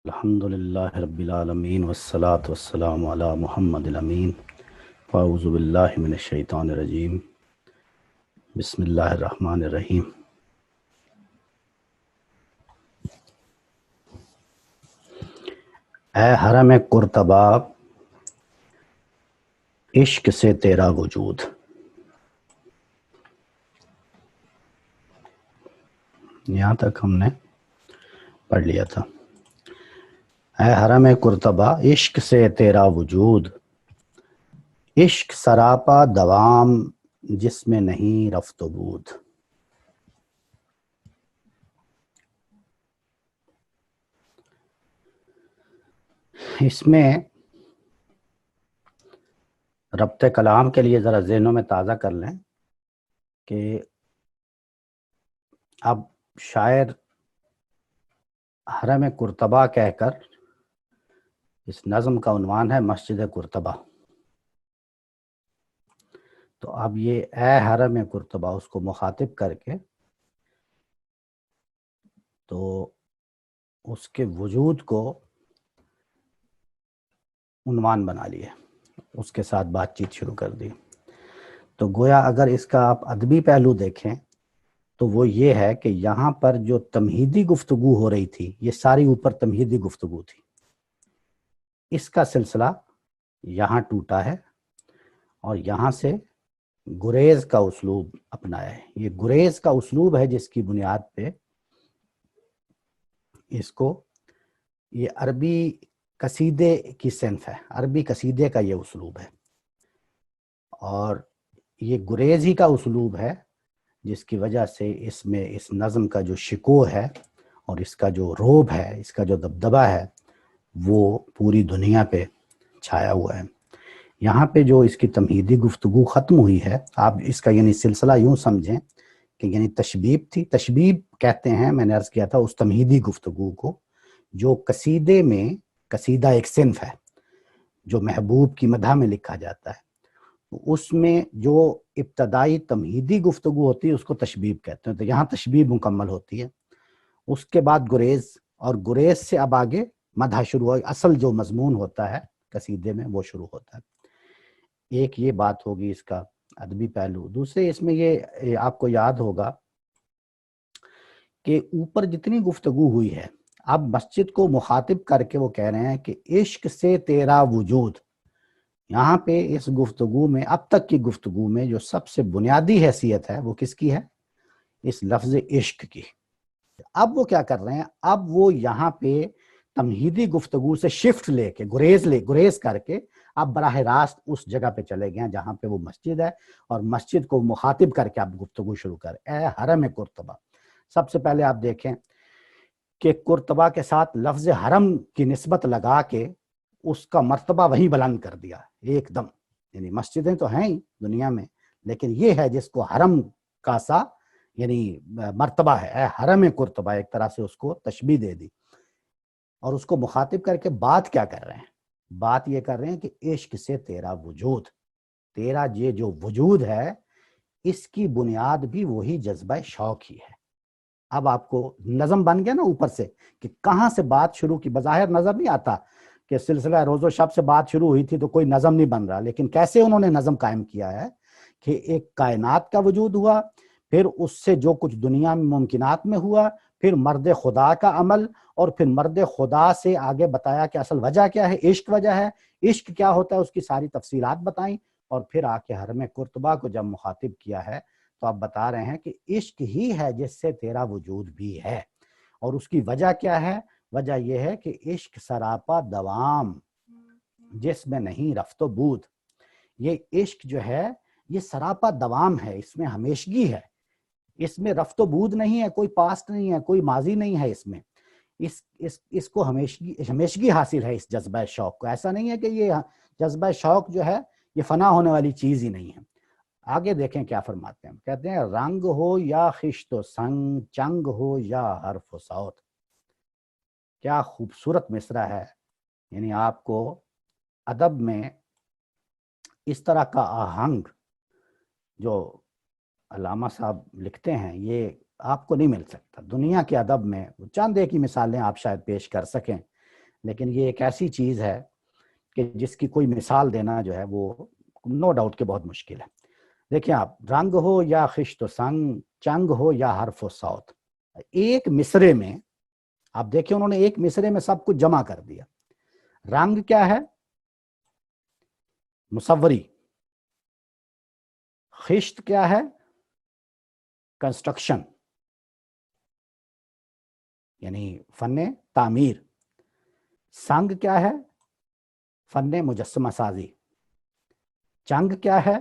الحمد للہ رب العالمین والصلاة والسلام علی محمد الامین فاعوذ باللہ من الشیطان الرجیم بسم اللہ الرحمن الرحیم۔ اے حرم قرطبہ، عشق سے تیرا وجود۔ یہاں تک ہم نے پڑھ لیا تھا۔ اے حرم قرطبہ، عشق سے تیرا وجود، عشق سراپا دوام جس میں نہیں رفت و بود۔ اس میں ربط کلام کے لیے ذرا ذہنوں میں تازہ کر لیں کہ اب شاعر حرم قرطبہ کہہ کر، اس نظم کا عنوان ہے مسجد قرطبہ، تو اب یہ اے حرم قرطبہ اس کو مخاطب کر کے تو اس کے وجود کو عنوان بنا لیے، اس کے ساتھ بات چیت شروع کر دی۔ تو گویا اگر اس کا آپ ادبی پہلو دیکھیں تو وہ یہ ہے کہ یہاں پر جو تمہیدی گفتگو ہو رہی تھی، یہ ساری اوپر تمہیدی گفتگو تھی، اس کا سلسلہ یہاں ٹوٹا ہے اور یہاں سے گریز کا اسلوب اپنایا ہے۔ یہ گریز کا اسلوب ہے جس کی بنیاد پہ اس کو، یہ عربی قصیدے کی صنف ہے، عربی قصیدے کا یہ اسلوب ہے، اور یہ گریز ہی کا اسلوب ہے جس کی وجہ سے اس میں اس نظم کا جو شکوہ ہے اور اس کا جو روب ہے، اس کا جو دبدبہ ہے، وہ پوری دنیا پہ چھایا ہوا ہے۔ یہاں پہ جو اس کی تمہیدی گفتگو ختم ہوئی ہے، آپ اس کا یعنی سلسلہ یوں سمجھیں کہ یعنی تشبیب تھی، تشبیب کہتے ہیں، میں نے عرض کیا تھا اس تمہیدی گفتگو کو جو قصیدے میں، قصیدہ ایک صنف ہے جو محبوب کی مدح میں لکھا جاتا ہے، اس میں جو ابتدائی تمہیدی گفتگو ہوتی ہے اس کو تشبیب کہتے ہیں، تو یہاں تشبیب مکمل ہوتی ہے، اس کے بعد گریز، اور گریز سے اب آگے مدح شروع ہو، اصل جو مضمون ہوتا ہے قصیدے میں وہ شروع ہوتا ہے۔ ایک یہ بات ہوگی اس کا ادبی پہلو۔ دوسرے اس میں یہ آپ کو یاد ہوگا کہ اوپر جتنی گفتگو ہوئی ہے، اب مسجد کو مخاطب کر کے وہ کہہ رہے ہیں کہ عشق سے تیرا وجود۔ یہاں پہ اس گفتگو میں، اب تک کی گفتگو میں جو سب سے بنیادی حیثیت ہے وہ کس کی ہے؟ اس لفظ عشق کی۔ اب وہ کیا کر رہے ہیں؟ اب وہ یہاں پہ تمہیدی گفتگو سے شفٹ لے کے گریز کر کے اب براہ راست اس جگہ پہ چلے گئے ہیں جہاں پہ وہ مسجد ہے، اور مسجد کو مخاطب کر کے اب گفتگو شروع کر اے حرم قرطبہ۔ سب سے پہلے آپ دیکھیں کہ قرطبہ کے ساتھ لفظ حرم کی نسبت لگا کے اس کا مرتبہ وہیں بلند کر دیا ایک دم، یعنی مسجدیں تو ہیں ہی دنیا میں، لیکن یہ ہے جس کو حرم کا سا یعنی مرتبہ ہے، اے حرم قرطبہ، ایک طرح سے اس کو تشبیہ دے دی، اور اس کو مخاطب کر کے بات کیا کر رہے ہیں؟ بات یہ کر رہے ہیں کہ عشق سے تیرا وجود، تیرا یہ جو وجود ہے اس کی بنیاد بھی وہی جذبہ شوق ہی ہے۔ اب آپ کو نظم بن گیا نا اوپر سے کہ کہاں سے بات شروع کی، بظاہر نظر نہیں آتا کہ سلسلہ روز و شب سے بات شروع ہوئی تھی تو کوئی نظم نہیں بن رہا، لیکن کیسے انہوں نے نظم قائم کیا ہے کہ ایک کائنات کا وجود ہوا، پھر اس سے جو کچھ دنیا میں ممکنات میں ہوا، پھر مرد خدا کا عمل، اور پھر مرد خدا سے آگے بتایا کہ اصل وجہ کیا ہے، عشق وجہ ہے، عشق کیا ہوتا ہے اس کی ساری تفصیلات بتائیں، اور پھر آ کے حرم قرطبہ کو جب مخاطب کیا ہے تو آپ بتا رہے ہیں کہ عشق ہی ہے جس سے تیرا وجود بھی ہے، اور اس کی وجہ کیا ہے؟ وجہ یہ ہے کہ عشق سراپا دوام جس میں نہیں رفت و بود۔ یہ عشق جو ہے یہ سراپا دوام ہے، اس میں ہمیشگی ہے، اس میں رفت و بود نہیں ہے، کوئی پاسٹ نہیں ہے، کوئی ماضی نہیں ہے، اس میں اس کو ہمیشگی حاصل ہے، اس جذبہ شوق کو۔ ایسا نہیں ہے کہ یہ جذبہ شوق جو ہے یہ فنا ہونے والی چیز ہی نہیں ہے۔ آگے دیکھیں کیا فرماتے ہیں، کہتے ہیں رنگ ہو یا خشت و سنگ، چنگ ہو یا حرف و صوت۔ کیا خوبصورت مصرع ہے، یعنی آپ کو ادب میں اس طرح کا آہنگ جو علامہ صاحب لکھتے ہیں یہ آپ کو نہیں مل سکتا دنیا کے ادب میں۔ چند ایک ہی مثالیں آپ شاید پیش کر سکیں لیکن یہ ایک ایسی چیز ہے کہ جس کی کوئی مثال دینا جو ہے وہ نو ڈاؤٹ کہ بہت مشکل ہے. دیکھیں آپ، رنگ ہو یا خشت و سنگ، چنگ ہو یا حرف و صوت، ایک مصرے میں آپ دیکھیں انہوں نے ایک مصرے میں سب کچھ جمع کر دیا. رنگ کیا ہے؟ مصوری. خشت کیا ہے؟ کنسٹرکشن، یعنی فن تعمیر. سنگ کیا ہے؟ فن مجسمہ سازی. چنگ کیا ہے؟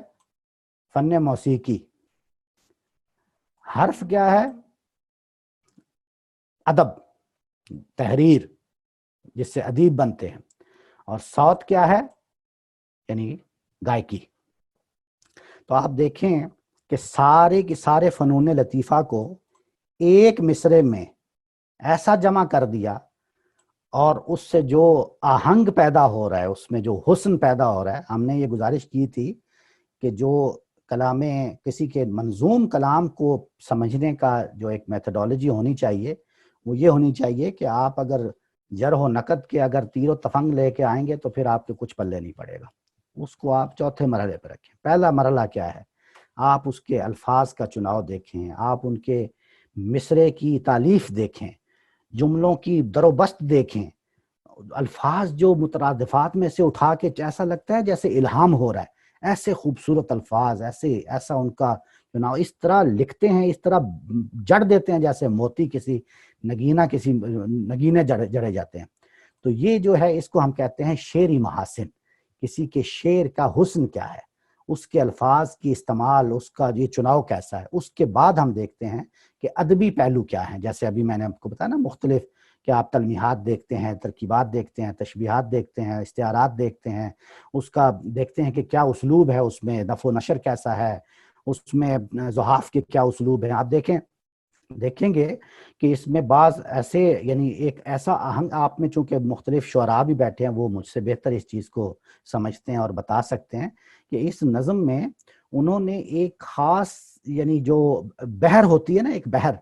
فن موسیقی. حرف کیا ہے؟ ادب، تحریر، جس سے ادیب بنتے ہیں. اور صوت کیا ہے؟ یعنی گائکی. تو آپ دیکھیں کہ سارے کے سارے فنون لطیفہ کو ایک مصرے میں ایسا جمع کر دیا، اور اس سے جو آہنگ پیدا ہو رہا ہے، اس میں جو حسن پیدا ہو رہا ہے. ہم نے یہ گزارش کی تھی کہ جو کلام، کسی کے منظوم کلام کو سمجھنے کا جو ایک میتھڈالوجی ہونی چاہیے وہ یہ ہونی چاہیے کہ آپ اگر جرح و نقد کے اگر تیر و تفنگ لے کے آئیں گے تو پھر آپ کے کچھ پلے نہیں پڑے گا. اس کو آپ چوتھے مرحلے پہ رکھیں. پہلا مرحلہ کیا ہے؟ آپ اس کے الفاظ کا چناؤ دیکھیں، آپ ان کے مصرے کی تالیف دیکھیں، جملوں کی در و بست دیکھیں. الفاظ جو مترادفات میں سے اٹھا کے ایسا لگتا ہے جیسے الہام ہو رہا ہے. ایسے خوبصورت الفاظ، ایسا ان کا چناؤ، اس طرح لکھتے ہیں، اس طرح جڑ دیتے ہیں جیسے موتی کسی نگینے جڑے جاتے ہیں. تو یہ جو ہے اس کو ہم کہتے ہیں شعری محاسن. کسی کے شعر کا حسن کیا ہے، اس کے الفاظ کی استعمال، اس کا یہ چناؤ کیسا ہے. اس کے بعد ہم دیکھتے ہیں کہ ادبی پہلو کیا ہیں. جیسے ابھی میں نے آپ کو بتایا نا، مختلف کہ آپ تلمیحات دیکھتے ہیں، ترکیبات دیکھتے ہیں، تشبیہات دیکھتے ہیں، استعارات دیکھتے ہیں، اس کا دیکھتے ہیں کہ کیا اسلوب ہے، اس میں نفع و نشر کیسا ہے، اس میں زحاف کے کیا اسلوب ہیں. آپ دیکھیں گے کہ اس میں بعض ایسے، یعنی ایک ایسا آہنگ آپ میں، چونکہ مختلف شعراء بھی بیٹھے ہیں، وہ مجھ سے بہتر اس چیز کو سمجھتے ہیں اور بتا سکتے ہیں کہ اس نظم میں انہوں نے ایک خاص، یعنی جو بحر ہوتی ہے نا، ایک بحر،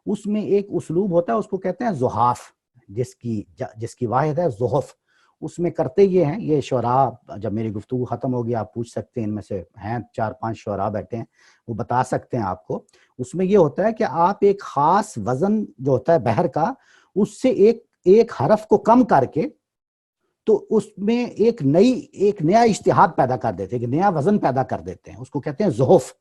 اس میں ایک اسلوب ہوتا ہے، اس کو کہتے ہیں زحاف، جس کی واحد ہے زحف. اس میں کرتے یہ ہیں، یہ شعراء جب میری گفتگو ختم ہوگی آپ پوچھ سکتے ہیں، ان میں سے ہیں 4-5 شعراء بیٹھے ہیں، وہ بتا سکتے ہیں آپ کو. اس میں یہ ہوتا ہے کہ آپ ایک خاص وزن جو ہوتا ہے بحر کا، اس سے ایک حرف کو کم کر کے تو اس میں ایک نیا اشتہاد پیدا کر دیتے ہیں، ایک نیا وزن پیدا کر دیتے ہیں. اس کو کہتے ہیں زحف.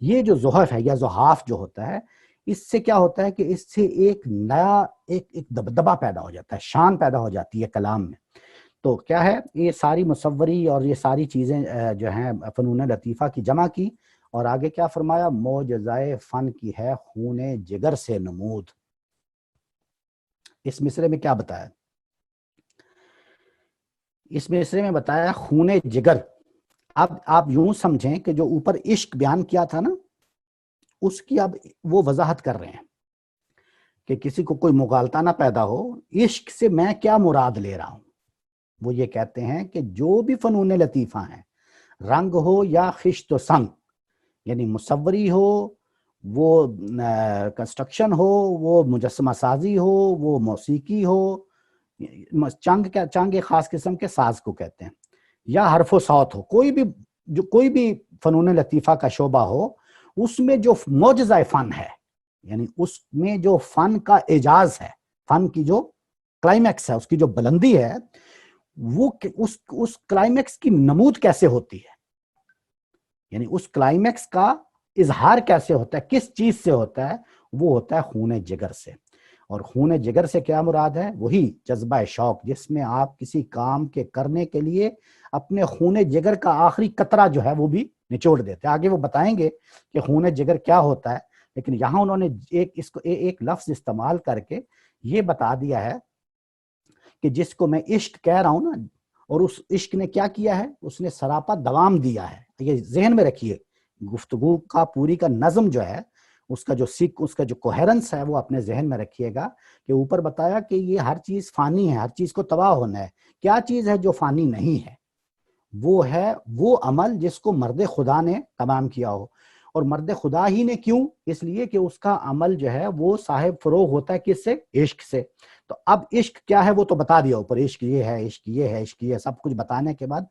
یہ جو زحف ہے یا زحاف جو ہوتا ہے، اس سے کیا ہوتا ہے کہ اس سے ایک نیا ایک دبدبہ پیدا ہو جاتا ہے، شان پیدا ہو جاتی ہے کلام میں. تو کیا ہے، یہ ساری مصوری اور یہ ساری چیزیں جو ہیں فنون لطیفہ کی جمع کی. اور آگے کیا فرمایا؟ معجزۂ فن کی ہے خون جگر سے نمود. اس مصرے میں کیا بتایا؟ اس مصرے میں بتایا خون جگر. اب آپ یوں سمجھیں کہ جو اوپر عشق بیان کیا تھا نا، اس کی اب وہ وضاحت کر رہے ہیں کہ کسی کو کوئی مغالطہ نہ پیدا ہو، عشق سے میں کیا مراد لے رہا ہوں. وہ یہ کہتے ہیں کہ جو بھی فنون لطیفہ ہیں، رنگ ہو یا خشت و سنگ، یعنی مصوری ہو، وہ کنسٹرکشن ہو، وہ مجسمہ سازی ہو، وہ موسیقی ہو، چنگ ایک خاص قسم کے ساز کو کہتے ہیں، یا حرف و صوت ہو، کوئی بھی فنون لطیفہ کا شعبہ ہو، اس میں جو معجزہ فن ہے، یعنی اس میں جو فن کا اعجاز ہے، فن کی جو کلائمیکس ہے، اس کی جو بلندی ہے، وہ اس کلائمیکس کی نمود کیسے ہوتی ہے، یعنی اس کلائمیکس کا اظہار کیسے ہوتا ہے، کس چیز سے ہوتا ہے؟ وہ ہوتا ہے خون جگر سے. اور خون جگر سے کیا مراد ہے؟ وہی جذبہ شوق، جس میں آپ کسی کام کے کرنے کے لیے اپنے خون جگر کا آخری قطرہ جو ہے وہ بھی نچوڑ دیتے ہیں. آگے وہ بتائیں گے کہ خون جگر کیا ہوتا ہے، لیکن یہاں انہوں نے ایک لفظ استعمال کر کے یہ بتا دیا ہے کہ جس کو میں عشق کہہ رہا ہوں نا، اور اس عشق نے کیا کیا ہے، اس نے سراپا دوام دیا ہے. یہ ذہن میں رکھیے، گفتگو کا پوری کا نظم جو ہے، اس کا جو کوہرنس ہے وہ اپنے ذہن میں رکھیے گا کہ اوپر بتایا کہ یہ ہر چیز فانی ہے، ہر چیز کو تباہ ہونا ہے. کیا چیز ہے جو فانی نہیں ہے؟ وہ ہے وہ عمل جس کو مرد خدا نے تمام کیا ہو. اور مرد خدا ہی نے کیوں؟ اس لیے کہ اس کا عمل جو ہے وہ صاحب فروغ ہوتا ہے کس سے؟ عشق سے۔ تو اب عشق کیا ہے وہ تو بتا دیا اوپر، عشق یہ ہے، عشق یہ ہے، عشق یہ ہے، سب کچھ بتانے کے بعد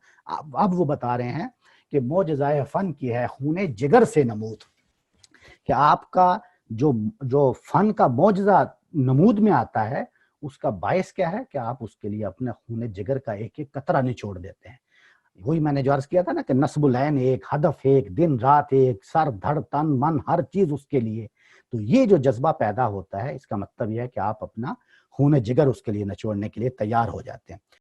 اب وہ بتا رہے ہیں کہ معجزۂ فن کی ہے خون جگر سے نمود، کہ آپ کا جو فن کا معجزہ نمود میں آتا ہے اس کا باعث کیا ہے کہ آپ اس کے لیے اپنے خون جگر کا ایک ایک قطرہ نچوڑ دیتے ہیں۔ وہی میں نے جو عرض کیا تھا نا کہ نصب العین ایک، ہدف ایک، دن رات ایک، سر دھڑ تن من ہر چیز اس کے لیے۔ تو یہ جو جذبہ پیدا ہوتا ہے اس کا مطلب یہ ہے کہ آپ اپنا خون جگر اس کے لیے نچوڑنے کے لیے تیار ہو جاتے ہیں۔